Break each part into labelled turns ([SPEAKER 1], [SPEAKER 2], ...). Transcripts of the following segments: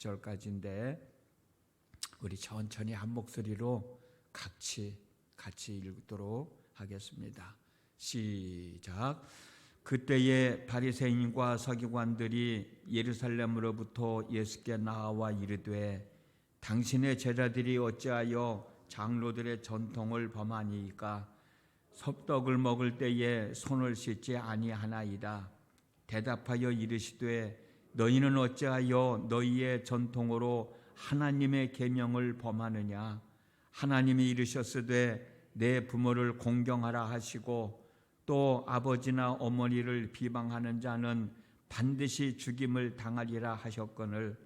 [SPEAKER 1] 절까지인데 우리 천천히 한 목소리로 같이 읽도록 하겠습니다. 시작. 그때에 바리새인과 서기관들이 예루살렘으로부터 예수께 나와 이르되 당신의 제자들이 어찌하여 장로들의 전통을 범하니이까 섭떡을 먹을 때에 손을 씻지 아니하나이다. 대답하여 이르시되 너희는 어찌하여 너희의 전통으로 하나님의 계명을 범하느냐. 하나님이 이르셨으되 내 부모를 공경하라 하시고 또 아버지나 어머니를 비방하는 자는 반드시 죽임을 당하리라 하셨거늘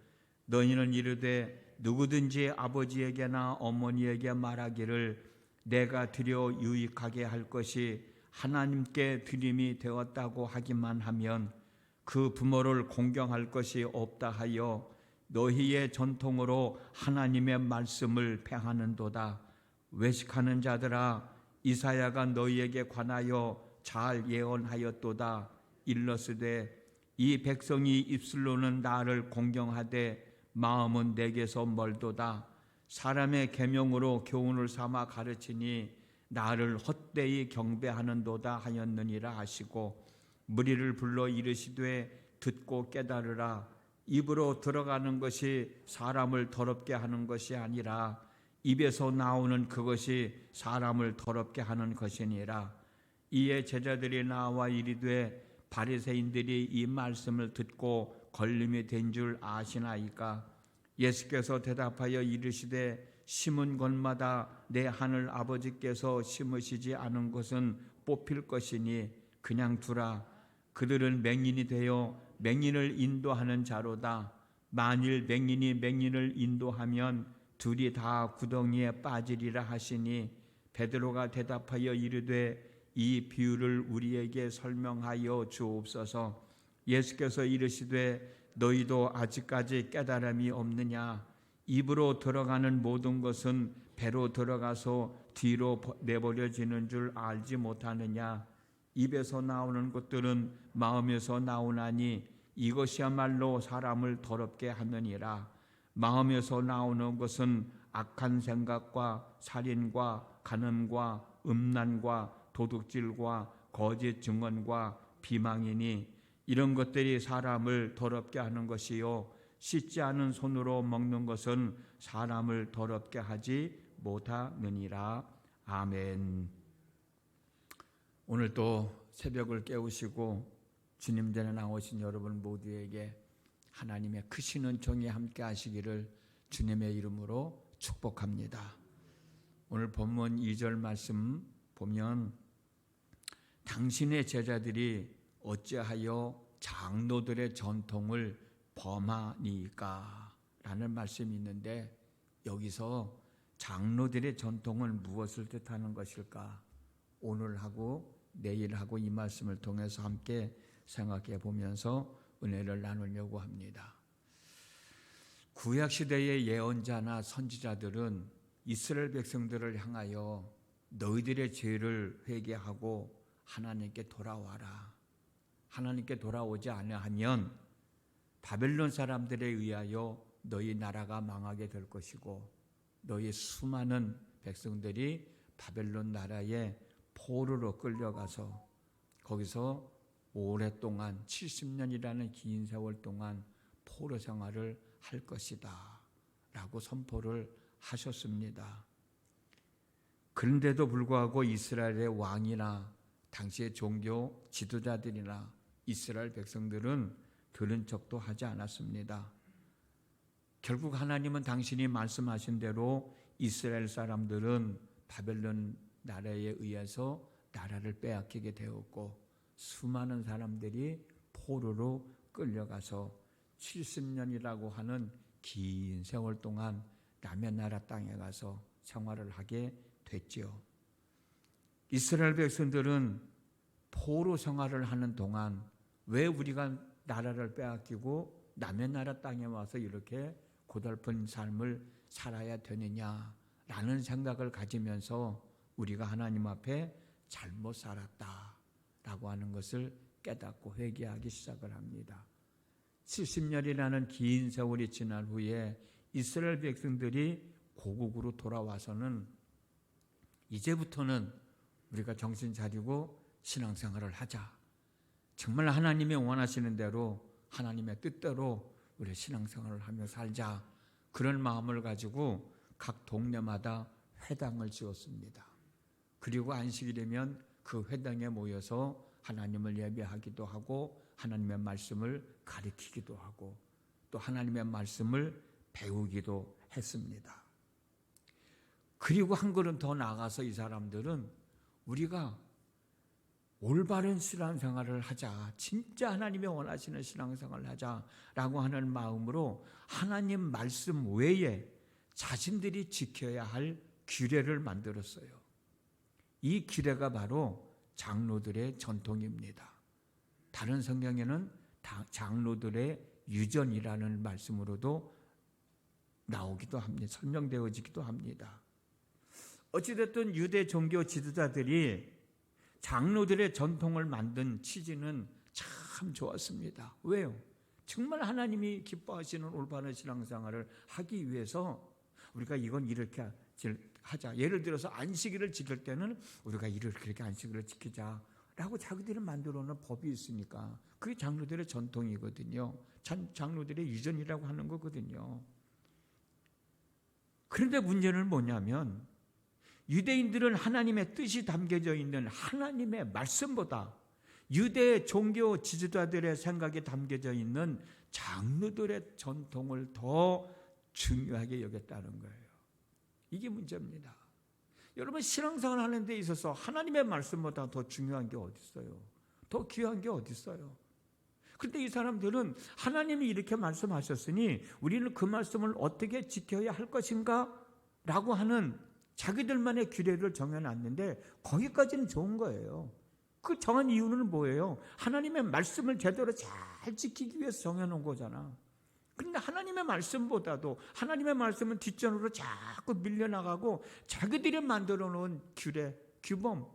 [SPEAKER 1] 너희는 이르되 누구든지 아버지에게나 어머니에게 말하기를 내가 드려 유익하게 할 것이 하나님께 드림이 되었다고 하기만 하면 그 부모를 공경할 것이 없다 하여 너희의 전통으로 하나님의 말씀을 폐하는도다. 외식하는 자들아, 이사야가 너희에게 관하여 잘 예언하였도다. 일러스되 이 백성이 입술로는 나를 공경하되 마음은 내게서 멀도다. 사람의 계명으로 교훈을 삼아 가르치니 나를 헛되이 경배하는도다 하였느니라 하시고 무리를 불러 이르시되 듣고 깨달으라. 입으로 들어가는 것이 사람을 더럽게 하는 것이 아니라 입에서 나오는 그것이 사람을 더럽게 하는 것이니라. 이에 제자들이 나와 이르되 바리새인들이 이 말씀을 듣고 걸림이 된 줄 아시나이까. 예수께서 대답하여 이르시되 심은 곳마다 내 하늘 아버지께서 심으시지 않은 것은 뽑힐 것이니 그냥 두라. 그들은 맹인이 되어 맹인을 인도하는 자로다. 만일 맹인이 맹인을 인도하면 둘이 다 구덩이에 빠지리라 하시니 베드로가 대답하여 이르되 이 비유를 우리에게 설명하여 주옵소서. 예수께서 이르시되 너희도 아직까지 깨달음이 없느냐. 입으로 들어가는 모든 것은 배로 들어가서 뒤로 내버려지는 줄 알지 못하느냐. 입에서 나오는 것들은 마음에서 나오나니 이것이야말로 사람을 더럽게 하느니라. 마음에서 나오는 것은 악한 생각과 살인과 간음과 음란과 도둑질과 거짓 증언과 비방이니 이런 것들이 사람을 더럽게 하는 것이요 씻지 않은 손으로 먹는 것은 사람을 더럽게 하지 못하느니라. 아멘. 오늘 또 새벽을 깨우시고 주님 전에 나오신 여러분 모두에게 하나님의 크신 은총이 함께 하시기를 주님의 이름으로 축복합니다. 오늘 본문 2절 말씀 보면 당신의 제자들이 어찌하여 장로들의 전통을 범하니까 라는 말씀이 있는데 여기서 장로들의 전통은 무엇을 뜻하는 것일까? 오늘하고 내일하고 이 말씀을 통해서 함께 생각해 보면서 은혜를 나누려고 합니다. 구약시대의 예언자나 선지자들은 이스라엘 백성들을 향하여 너희들의 죄를 회개하고 하나님께 돌아와라. 하나님께 돌아오지 아니하면 바벨론 사람들에 의하여 너희 나라가 망하게 될 것이고 너희 수많은 백성들이 바벨론 나라에 포로로 끌려가서 거기서 오랫동안 70년이라는 긴 세월 동안 포로 생활을 할 것이다 라고 선포를 하셨습니다. 그런데도 불구하고 이스라엘의 왕이나 당시의 종교 지도자들이나 이스라엘 백성들은 들은 척도 하지 않았습니다. 결국 하나님은 당신이 말씀하신 대로 이스라엘 사람들은 바벨론 나라에 의해서 나라를 빼앗기게 되었고 수많은 사람들이 포로로 끌려가서 70년이라고 하는 긴 세월 동안 남의 나라 땅에 가서 생활을 하게 됐지요. 이스라엘 백성들은 포로 생활을 하는 동안 왜 우리가 나라를 빼앗기고 남의 나라 땅에 와서 이렇게 고달픈 삶을 살아야 되느냐라는 생각을 가지면서 우리가 하나님 앞에 잘못 살았다라고 하는 것을 깨닫고 회개하기 시작을 합니다. 70년이라는 긴 세월이 지난 후에 이스라엘 백성들이 고국으로 돌아와서는 이제부터는 우리가 정신 차리고 신앙생활을 하자. 정말 하나님이 원하시는 대로 하나님의 뜻대로 우리 신앙생활을 하며 살자. 그런 마음을 가지고 각 동네마다 회당을 지었습니다. 그리고 안식이 되면 그 회당에 모여서 하나님을 예배하기도 하고 하나님의 말씀을 가르치기도 하고 또 하나님의 말씀을 배우기도 했습니다. 그리고 한 걸음 더 나아가서 이 사람들은 우리가 올바른 신앙생활을 하자, 진짜 하나님이 원하시는 신앙생활을 하자라고 하는 마음으로 하나님 말씀 외에 자신들이 지켜야 할 규례를 만들었어요. 이 규례가 바로 장로들의 전통입니다. 다른 성경에는 장로들의 유전이라는 말씀으로도 나오기도 합니다. 설명되어지기도 합니다. 어찌됐든 유대 종교 지도자들이 장로들의 전통을 만든 취지는 참 좋았습니다. 왜요? 정말 하나님이 기뻐하시는 올바른 신앙생활을 하기 위해서 우리가 이건 이렇게 하자. 예를 들어서 안식일을 지킬 때는 우리가 이렇게 안식일을 지키자라고 자기들이 만들어 놓은 법이 있으니까 그게 장로들의 전통이거든요. 장로들의 유전이라고 하는 거거든요. 그런데 문제는 뭐냐면 유대인들은 하나님의 뜻이 담겨져 있는 하나님의 말씀보다 유대 종교 지도자들의 생각이 담겨져 있는 장로들의 전통을 더 중요하게 여겼다는 거예요. 이게 문제입니다. 여러분 신앙생활 하는 데 있어서 하나님의 말씀보다 더 중요한 게 어디 있어요? 더 귀한 게 어디 있어요? 그런데 이 사람들은 하나님이 이렇게 말씀하셨으니 우리는 그 말씀을 어떻게 지켜야 할 것인가? 라고 하는 자기들만의 규례를 정해놨는데 거기까지는 좋은 거예요. 그 정한 이유는 뭐예요? 하나님의 말씀을 제대로 잘 지키기 위해서 정해놓은 거잖아. 그런데 하나님의 말씀보다도 하나님의 말씀은 뒷전으로 자꾸 밀려나가고 자기들이 만들어 놓은 규례, 규범,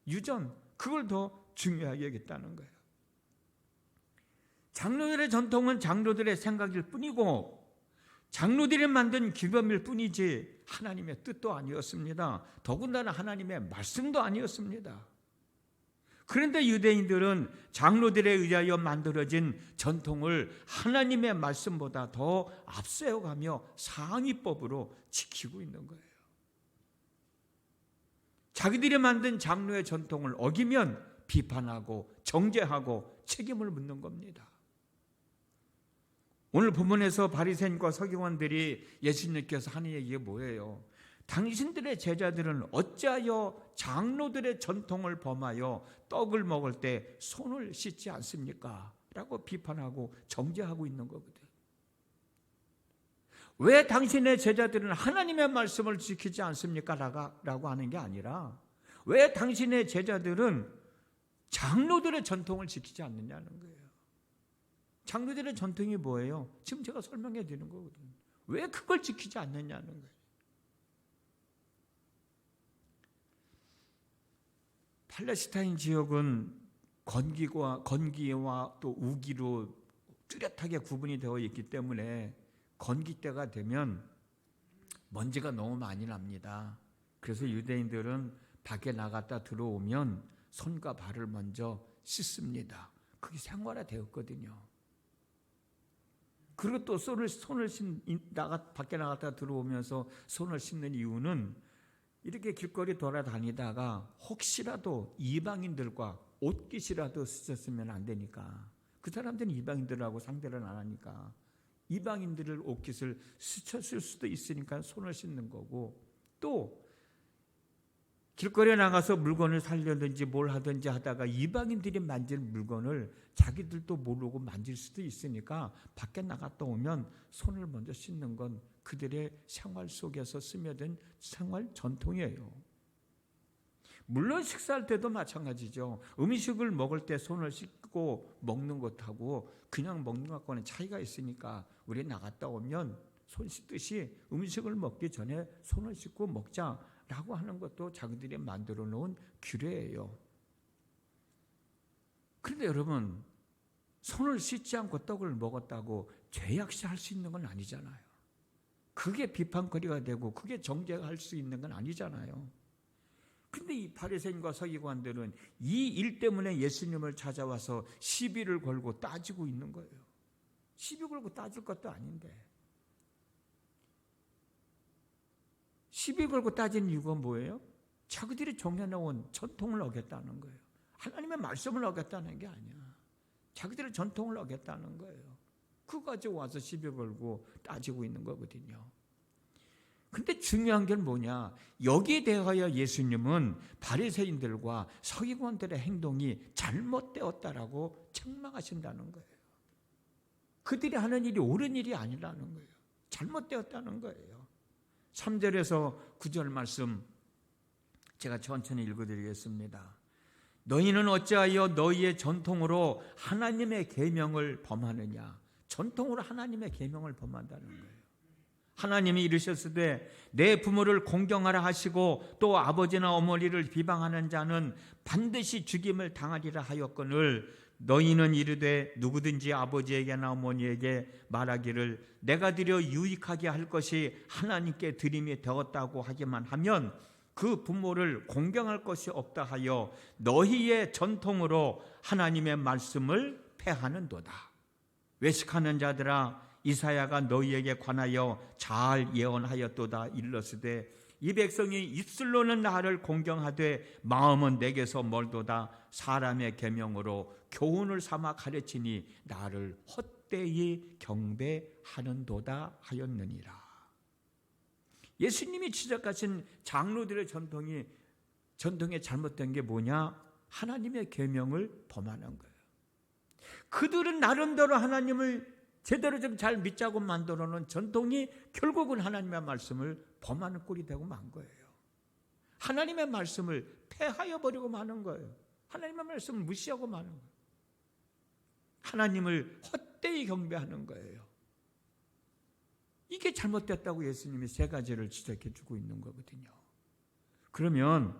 [SPEAKER 1] 유전 그걸 더 중요하게 여겼다는 거예요. 장로들의 전통은 장로들의 생각일 뿐이고 장로들이 만든 규범일 뿐이지 하나님의 뜻도 아니었습니다. 더군다나 하나님의 말씀도 아니었습니다. 그런데 유대인들은 장로들에 의하여 만들어진 전통을 하나님의 말씀보다 더 앞세워가며 상위법으로 지키고 있는 거예요. 자기들이 만든 장로의 전통을 어기면 비판하고 정죄하고 책임을 묻는 겁니다. 오늘 본문에서 바리새인과 서기관들이 예수님께서 하는 얘기가 뭐예요? 당신들의 제자들은 어찌하여 장로들의 전통을 범하여 떡을 먹을 때 손을 씻지 않습니까? 라고 비판하고 정죄하고 있는 거거든. 왜 당신의 제자들은 하나님의 말씀을 지키지 않습니까? 라고 하는 게 아니라 왜 당신의 제자들은 장로들의 전통을 지키지 않느냐는 거예요. 장로들의 전통이 뭐예요? 지금 제가 설명해 드리는 거거든요. 왜 그걸 지키지 않느냐는 거예요. 팔레스타인 지역은 건기와 또 우기로 뚜렷하게 구분이 되어 있기 때문에 건기 때가 되면 먼지가 너무 많이 납니다. 그래서 유대인들은 밖에 나갔다 들어오면 손과 발을 먼저 씻습니다. 그게 생활화되었거든요. 그리고 또 밖에 나갔다 들어오면서 손을 씻는 이유는 이렇게 길거리 돌아다니다가 혹시라도 이방인들과 옷깃이라도 스쳤으면 안 되니까 그 사람들은 이방인들하고 상대를 안 하니까 이방인들을 옷깃을 스쳤을 수도 있으니까 손을 씻는 거고 또 길거리에 나가서 물건을 살려든지 뭘 하든지 하다가 이방인들이 만질 물건을 자기들도 모르고 만질 수도 있으니까 밖에 나갔다 오면 손을 먼저 씻는 건 그들의 생활 속에서 스며든 생활 전통이에요. 물론 식사할 때도 마찬가지죠. 음식을 먹을 때 손을 씻고 먹는 것하고 그냥 먹는 것과는 차이가 있으니까 우리 나갔다 오면 손 씻듯이 음식을 먹기 전에 손을 씻고 먹자라고 하는 것도 자기들이 만들어 놓은 규례예요. 그런데 여러분 손을 씻지 않고 떡을 먹었다고 죄악시할 수 있는 건 아니잖아요. 그게 비판거리가 되고 그게 정죄할 수 있는 건 아니잖아요. 근데 이 바리새인과 서기관들은 이 일 때문에 예수님을 찾아와서 시비를 걸고 따지고 있는 거예요. 시비 걸고 따질 것도 아닌데. 시비 걸고 따지는 이유가 뭐예요? 자기들이 정해놓은 전통을 어겼다는 거예요. 하나님의 말씀을 어겼다는 게 아니야. 자기들의 전통을 어겼다는 거예요. 그거 가지고 와서 시비 걸고 따지고 있는 거거든요. 근데 중요한 게 뭐냐? 여기에 대하여 예수님은 바리새인들과 서기관들의 행동이 잘못되었다라고 책망하신다는 거예요. 그들이 하는 일이 옳은 일이 아니라는 거예요. 잘못되었다는 거예요. 3절에서 9절 말씀 제가 천천히 읽어드리겠습니다. 너희는 어찌하여 너희의 전통으로 하나님의 계명을 범하느냐? 전통으로 하나님의 계명을 범한다는 거예요. 하나님이 이르셨으되 내 부모를 공경하라 하시고 또 아버지나 어머니를 비방하는 자는 반드시 죽임을 당하리라 하였거늘 너희는 이르되 누구든지 아버지에게나 어머니에게 말하기를 내가 드려 유익하게 할 것이 하나님께 드림이 되었다고 하기만 하면 그 부모를 공경할 것이 없다 하여 너희의 전통으로 하나님의 말씀을 폐하는도다. 외식하는 자들아 이사야가 너희에게 관하여 잘 예언하였도다. 일러스되 이 백성이 입술로는 나를 공경하되 마음은 내게서 멀도다. 사람의 계명으로 교훈을 삼아 가르치니 나를 헛되이 경배하는도다 하였느니라. 예수님이 지적하신 장로들의 전통에 잘못된 게 뭐냐? 하나님의 계명을 범하는 거예요. 그들은 나름대로 하나님을 제대로 좀 잘 믿자고 만들어 놓은 전통이 결국은 하나님의 말씀을 범하는 꼴이 되고 만 거예요. 하나님의 말씀을 폐하여 버리고 마는 거예요. 하나님의 말씀을 무시하고 마는 거예요. 하나님을 헛되이 경배하는 거예요. 이게 잘못됐다고 예수님이 세 가지를 지적해 주고 있는 거거든요. 그러면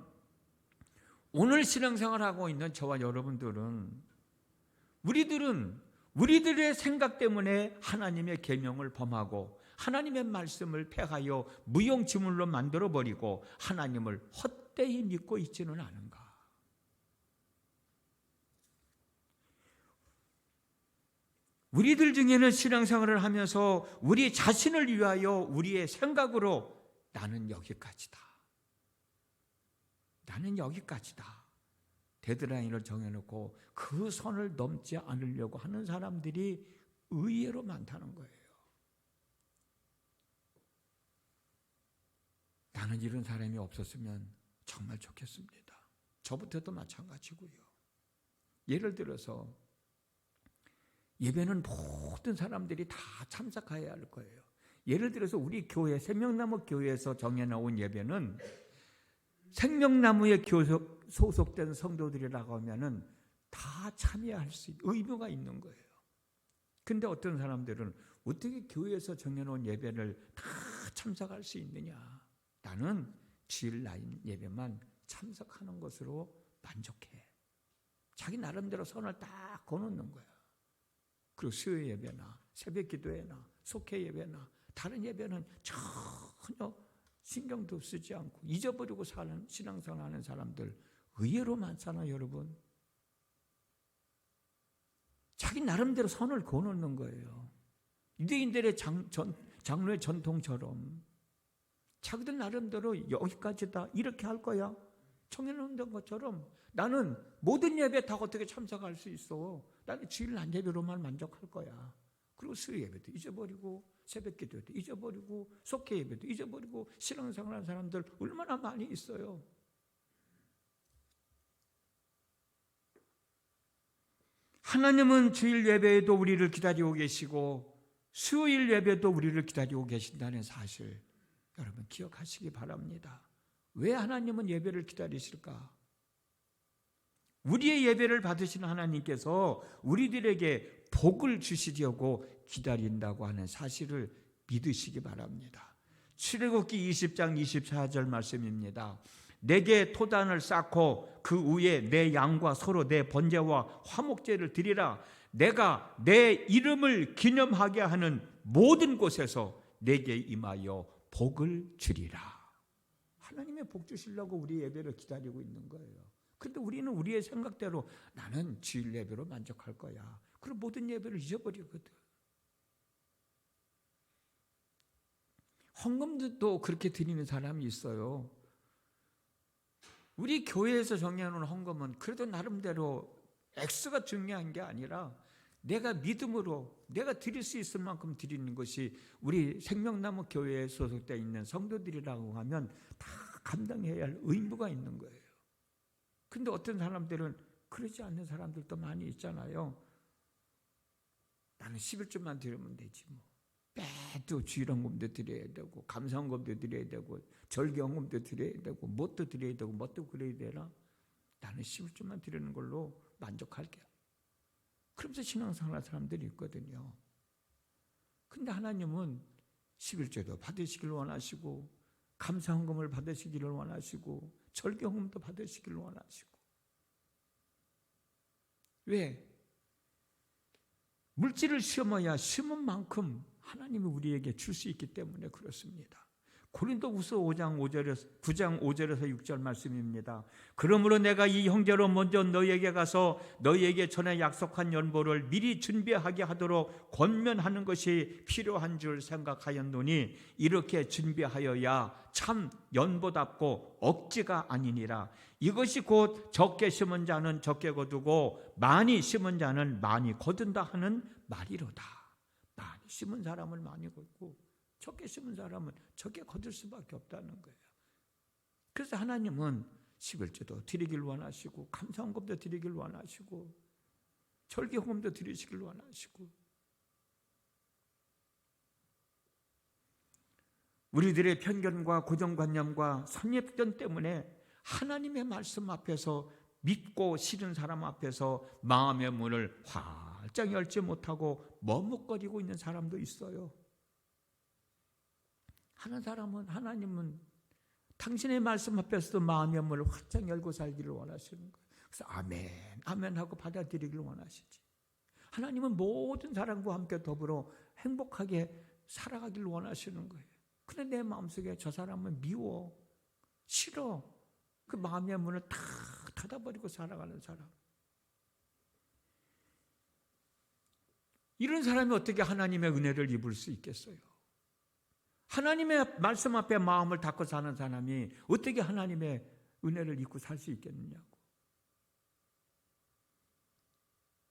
[SPEAKER 1] 오늘 신앙생활하고 있는 저와 여러분들은 우리들의 생각 때문에 하나님의 계명을 범하고 하나님의 말씀을 폐하여 무용지물로 만들어버리고 하나님을 헛되이 믿고 있지는 않은가? 우리들 중에는 신앙생활을 하면서 우리 자신을 위하여 우리의 생각으로 나는 여기까지다. 나는 여기까지다. 데드라인을 정해놓고 그 선을 넘지 않으려고 하는 사람들이 의외로 많다는 거예요. 나는 이런 사람이 없었으면 정말 좋겠습니다. 저부터도 마찬가지고요. 예를 들어서 예배는 모든 사람들이 다 참석해야 할 거예요. 예를 들어서 우리 교회 생명나무 교회에서 정해놓은 예배는 생명나무에 소속된 성도들이라고 하면은 다 참여할 수 있는 의무가 있는 거예요. 근데 어떤 사람들은 어떻게 교회에서 정해놓은 예배를 다 참석할 수 있느냐? 나는 주일 라인 예배만 참석하는 것으로 만족해. 자기 나름대로 선을 딱 거놓는 거야. 그리고 수요 예배나 새벽 기도회나 속회 예배나 다른 예배는 전혀 신경도 쓰지 않고 잊어버리고 사는 신앙생활 하는 사람들 의외로 많잖아요, 여러분. 자기 나름대로 선을 그어놓는 거예요. 유대인들의 장로의 전통처럼 자기들 나름대로 여기까지다 이렇게 할 거야 정해놓는 것처럼 나는 모든 예배 다 어떻게 참석할 수 있어. 나는 주일 날 예배로만 만족할 거야. 그리고 수요 예배도 잊어버리고 새벽 기도도 잊어버리고 속회 예배도 잊어버리고 신앙생활하는 사람들 얼마나 많이 있어요. 하나님은 주일 예배에도 우리를 기다리고 계시고 수요일 예배도 우리를 기다리고 계신다는 사실 여러분 기억하시기 바랍니다. 왜 하나님은 예배를 기다리실까? 우리의 예배를 받으시는 하나님께서 우리들에게 복을 주시려고 기다린다고 하는 사실을 믿으시기 바랍니다. 출애굽기 20장 24절 말씀입니다. 내게 토단을 쌓고 그 위에 내 양과 소로 내 번제와 화목제를 드리라. 내가 내 이름을 기념하게 하는 모든 곳에서 내게 임하여 복을 주리라. 하나님의 복 주시려고 우리 예배를 기다리고 있는 거예요. 그런데 우리는 우리의 생각대로 나는 주일 예배로 만족할 거야. 그럼 모든 예배를 잊어버리거든. 헌금도 그렇게 드리는 사람이 있어요. 우리 교회에서 정해놓은 헌금은 그래도 나름대로 액수가 중요한 게 아니라 내가 믿음으로 내가 드릴 수 있을 만큼 드리는 것이 우리 생명나무 교회에 소속되어 있는 성도들이라고 하면 다 감당해야 할 의무가 있는 거예요. 그런데 어떤 사람들은 그러지 않는 사람들도 많이 있잖아요. 나는 11조만 드리면 되지 뭐. 매도 주일헌금도 드려야 되고 감사헌금도 드려야 되고 절기헌금도 드려야 되고 뭣도 드려야 되고 뭣도 그래야 되나? 나는 11조만 드리는 걸로 만족할게. 그러면서 신앙생활하는 사람들이 있거든요. 근데 하나님은 11조도 받으시길 원하시고 감사헌금을 받으시기를 원하시고 절기헌금도 받으시기를 원하시고. 왜? 물질을 심어야 심은 만큼 하나님이 우리에게 줄 수 있기 때문에 그렇습니다. 고린도후서 9장 5절에서 6절 말씀입니다. 그러므로 내가 이 형제로 먼저 너희에게 가서 너희에게 전에 약속한 연보를 미리 준비하게 하도록 권면하는 것이 필요한 줄 생각하였노니 이렇게 준비하여야 참 연보답고 억지가 아니니라. 이것이 곧 적게 심은 자는 적게 거두고 많이 심은 자는 많이 거둔다 하는 말이로다. 많이 심은 사람은 많이 거두고 적게 심은 사람은 적게 거둘 수밖에 없다는 거예요. 그래서 하나님은 11조도 드리길 원하시고 감사헌금도 드리길 원하시고 절기헌금도 드리시길 원하시고 우리들의 편견과 고정관념과 선입견 때문에 하나님의 말씀 앞에서 믿고 싫은 사람 앞에서 마음의 문을 활짝 열지 못하고 머뭇거리고 있는 사람도 있어요. 하나님은 당신의 말씀 앞에서도 마음의 문을 활짝 열고 살기를 원하시는 거예요. 그래서 아멘, 아멘 하고 받아들이기를 원하시지. 하나님은 모든 사람과 함께 더불어 행복하게 살아가기를 원하시는 거예요. 그런데 내 마음속에 저 사람은 미워, 싫어. 그 마음의 문을 다 닫아버리고 살아가는 사람. 이런 사람이 어떻게 하나님의 은혜를 입을 수 있겠어요? 하나님의 말씀 앞에 마음을 닫고 사는 사람이 어떻게 하나님의 은혜를 입고 살 수 있겠느냐고.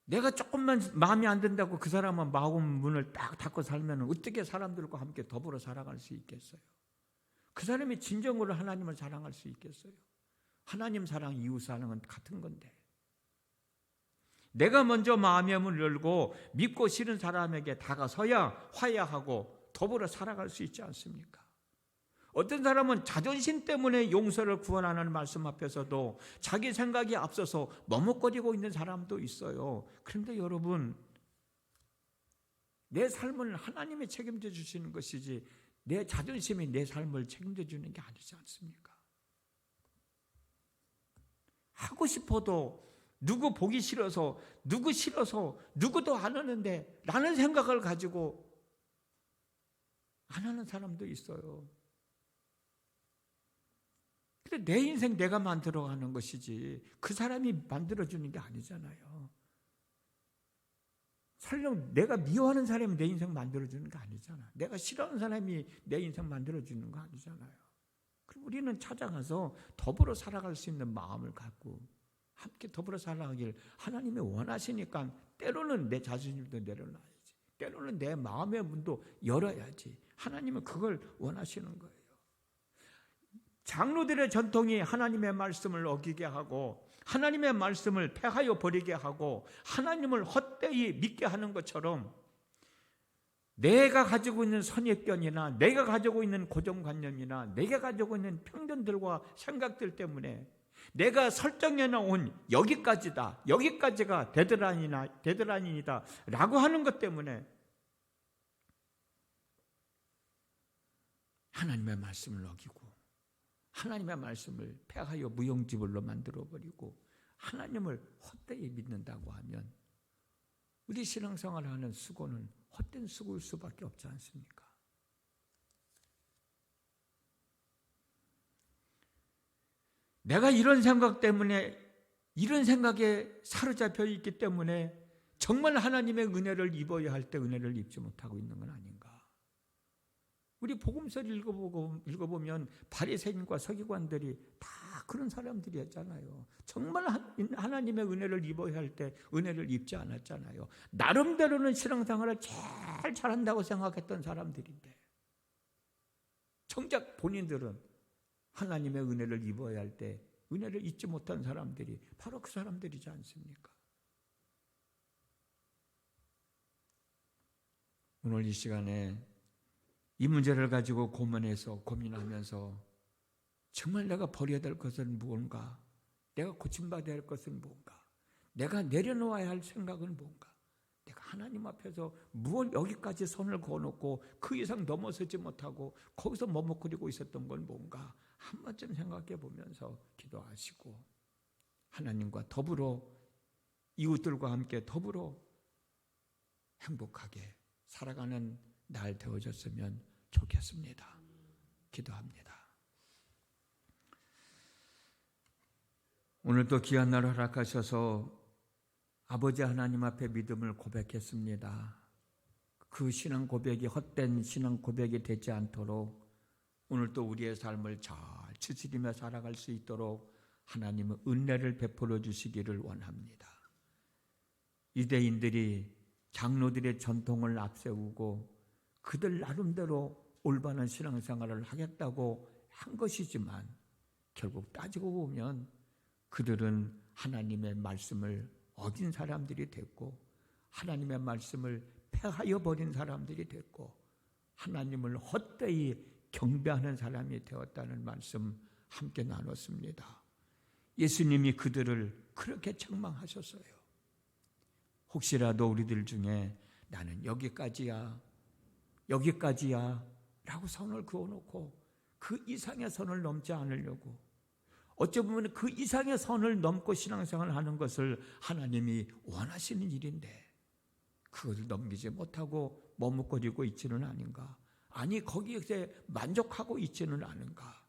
[SPEAKER 1] 내가 조금만 마음이 안 든다고 그 사람은 마음 문을 딱 닫고 살면 어떻게 사람들과 함께 더불어 살아갈 수 있겠어요? 그 사람이 진정으로 하나님을 사랑할 수 있겠어요? 하나님 사랑, 이웃 사랑은 같은 건데. 내가 먼저 마음의 문을 열고 믿고 싫은 사람에게 다가서야 화해하고 더불어 살아갈 수 있지 않습니까? 어떤 사람은 자존심 때문에 용서를 구원하는 말씀 앞에서도 자기 생각이 앞서서 머뭇거리고 있는 사람도 있어요. 그런데 여러분, 내 삶을 하나님이 책임져 주시는 것이지 내 자존심이 내 삶을 책임져 주는 게 아니지 않습니까? 하고 싶어도 누구 보기 싫어서 누구도 안 하는데 라는 생각을 가지고 안 하는 사람도 있어요. 근데 내 인생 내가 만들어가는 것이지 그 사람이 만들어주는 게 아니잖아요. 설령 내가 미워하는 사람이 내 인생 만들어주는 거 아니잖아. 내가 싫어하는 사람이 내 인생 만들어주는 거 아니잖아요. 그럼 우리는 찾아가서 더불어 살아갈 수 있는 마음을 갖고 함께 더불어 살아가길 하나님이 원하시니까 때로는 내 자존심도 내려놔야지. 때로는 내 마음의 문도 열어야지. 하나님은 그걸 원하시는 거예요. 장로들의 전통이 하나님의 말씀을 어기게 하고 하나님의 말씀을 폐하여 버리게 하고 하나님을 헛되이 믿게 하는 것처럼 내가 가지고 있는 선입견이나 내가 가지고 있는 고정관념이나 내가 가지고 있는 편견들과 생각들 때문에 내가 설정해 놓은 여기까지다, 여기까지가 데드라인이다 라고 하는 것 때문에 하나님의 말씀을 어기고 하나님의 말씀을 폐하여 무용지물로 만들어버리고 하나님을 헛되이 믿는다고 하면 우리 신앙생활을 하는 수고는 헛된 수고일 수밖에 없지 않습니까? 내가 이런 생각 때문에, 이런 생각에 사로잡혀 있기 때문에 정말 하나님의 은혜를 입어야 할 때 은혜를 입지 못하고 있는 건 아닌가? 우리 복음서를 읽어보면 바리새인과 서기관들이 다 그런 사람들이었잖아요. 정말 하나님의 은혜를 입어야 할 때 은혜를 입지 않았잖아요. 나름대로는 신앙생활을 제일 잘한다고 생각했던 사람들인데 정작 본인들은 하나님의 은혜를 입어야 할 때 은혜를 잊지 못한 사람들이 바로 그 사람들이지 않습니까? 오늘 이 시간에 이 문제를 가지고 고민하면서 정말 내가 버려야 될 것은 무언가? 내가 고침받아야 할 것은 무언가? 내가 내려놓아야 할 생각은 무언가? 내가 하나님 앞에서 무엇 여기까지 선을 그어놓고 그 이상 넘어서지 못하고 거기서 머뭇거리고 있었던 건 뭔가? 한 번쯤 생각해 보면서 기도하시고 하나님과 더불어 이웃들과 함께 더불어 행복하게 살아가는 날 되어졌으면 좋겠습니다. 기도합니다. 오늘도 귀한 날 허락하셔서 아버지 하나님 앞에 믿음을 고백했습니다. 그 신앙 고백이 헛된 신앙 고백이 되지 않도록 오늘도 우리의 삶을 잘 추스리며 살아갈 수 있도록 하나님의 은혜를 베풀어 주시기를 원합니다. 유대인들이 장로들의 전통을 앞세우고 그들 나름대로 올바른 신앙생활을 하겠다고 한 것이지만 결국 따지고 보면 그들은 하나님의 말씀을 어긴 사람들이 됐고 하나님의 말씀을 폐하여 버린 사람들이 됐고 하나님을 헛되이 경배하는 사람이 되었다는 말씀 함께 나눴습니다. 예수님이 그들을 그렇게 책망하셨어요. 혹시라도 우리들 중에 나는 여기까지야 라고 선을 그어놓고 그 이상의 선을 넘지 않으려고 어찌 보면 그 이상의 선을 넘고 신앙생활을 하는 것을 하나님이 원하시는 일인데 그것을 넘기지 못하고 머뭇거리고 있지는 않은가? 아니 거기에 만족하고 있지는 않은가?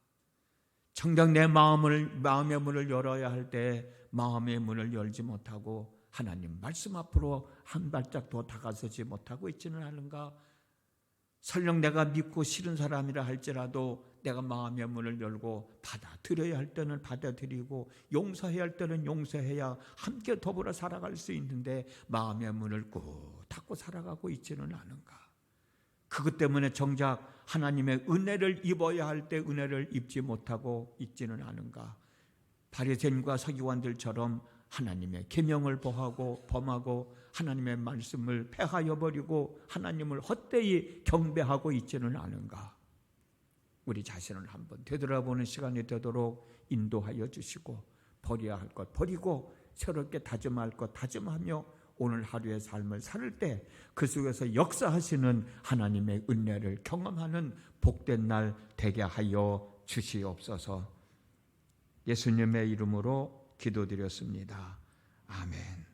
[SPEAKER 1] 정작 내 마음의 문을 열어야 할 때 마음의 문을 열지 못하고 하나님 말씀 앞으로 한 발짝 더 다가서지 못하고 있지는 않은가? 설령 내가 믿고 싫은 사람이라 할지라도 내가 마음의 문을 열고 받아들여야 할 때는 받아들이고 용서해야 할 때는 용서해야 함께 더불어 살아갈 수 있는데 마음의 문을 꾹 닫고 살아가고 있지는 않은가? 그것 때문에 정작 하나님의 은혜를 입어야 할 때 은혜를 입지 못하고 있지는 않은가? 바리새인과 서기관들처럼 하나님의 계명을 범하고 하나님의 말씀을 폐하여 버리고 하나님을 헛되이 경배하고 있지는 않은가? 우리 자신을 한번 되돌아보는 시간이 되도록 인도하여 주시고 버려야 할 것 버리고 새롭게 다짐할 것 다짐하며 오늘 하루의 삶을 살 때 그 속에서 역사하시는 하나님의 은혜를 경험하는 복된 날 되게 하여 주시옵소서. 예수님의 이름으로 기도드렸습니다. 아멘.